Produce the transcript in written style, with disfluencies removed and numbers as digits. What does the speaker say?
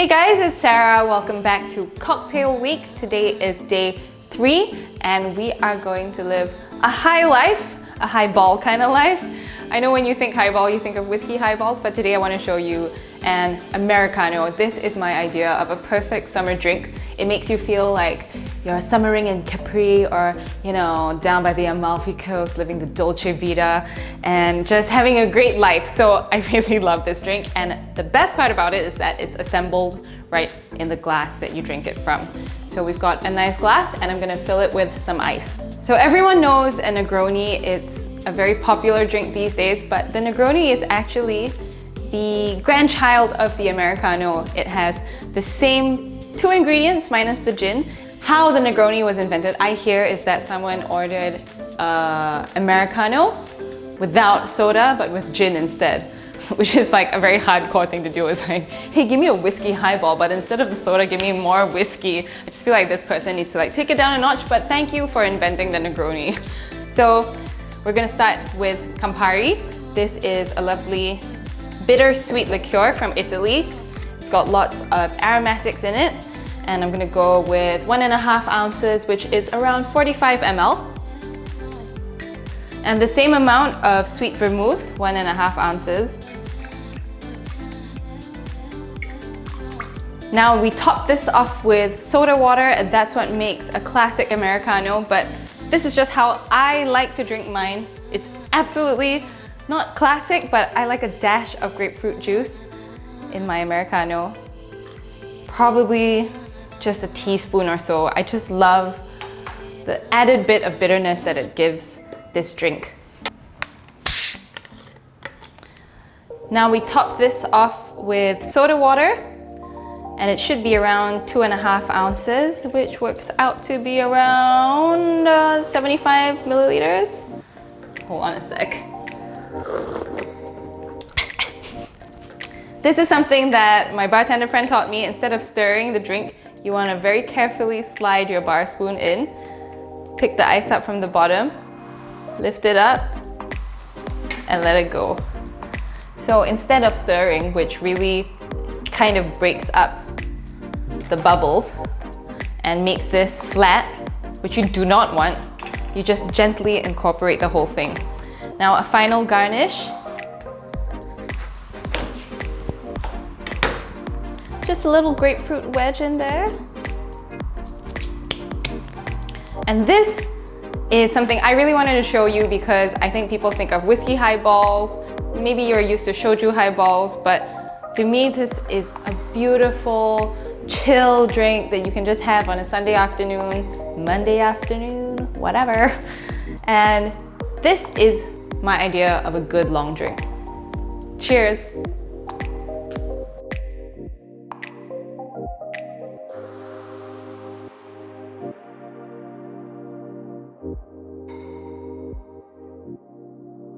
Hey guys, it's Sarah. Welcome back to Cocktail Week. Today is day 3 and we are going to live a high life, a highball kind of life. I know when you think highball, you think of whiskey highballs, but today I want to show you an Americano. This is my idea of a perfect summer drink. It makes you feel like you're summering in Capri or, you know, down by the Amalfi Coast, living the Dolce Vita and just having a great life. So I really love this drink, and the best part about it is that it's assembled right in the glass that you drink it from. So we've got a nice glass and I'm gonna fill it with some ice. So everyone knows a Negroni. It's a very popular drink these days, but the Negroni is actually the grandchild of the Americano. It has the same 2 ingredients minus the gin. How the Negroni was invented, I hear, is that someone ordered Americano without soda but with gin instead, which is like a very hardcore thing to do. It's like, hey, give me a whiskey highball, but instead of the soda, give me more whiskey. I just feel like this person needs to like take it down a notch, but thank you for inventing the Negroni. So we're gonna start with Campari. This is a lovely bittersweet liqueur from Italy. It's got lots of aromatics in it, and I'm gonna go with 1.5 ounces, which is around 45 ml. And the same amount of sweet vermouth, 1.5 ounces. Now we top this off with soda water, and that's what makes a classic Americano, but this is just how I like to drink mine. It's absolutely not classic, but I like a dash of grapefruit juice in my Americano. Probably just a teaspoon or so. I just love the added bit of bitterness that it gives this drink. Now we top this off with soda water, and it should be around 2.5 ounces, which works out to be around 75 milliliters. Hold on a sec. This is something that my bartender friend taught me. Instead of stirring the drink, you want to very carefully slide your bar spoon in, pick the ice up from the bottom, lift it up, and let it go. So instead of stirring, which really kind of breaks up the bubbles and makes this flat, which you do not want, you just gently incorporate the whole thing. Now a final garnish. Just a little grapefruit wedge in there. And this is something I really wanted to show you because I think people think of whiskey highballs. Maybe you're used to shoju highballs, but to me this is a beautiful, chill drink that you can just have on a Sunday afternoon, Monday afternoon, whatever. And this is my idea of a good long drink. Cheers.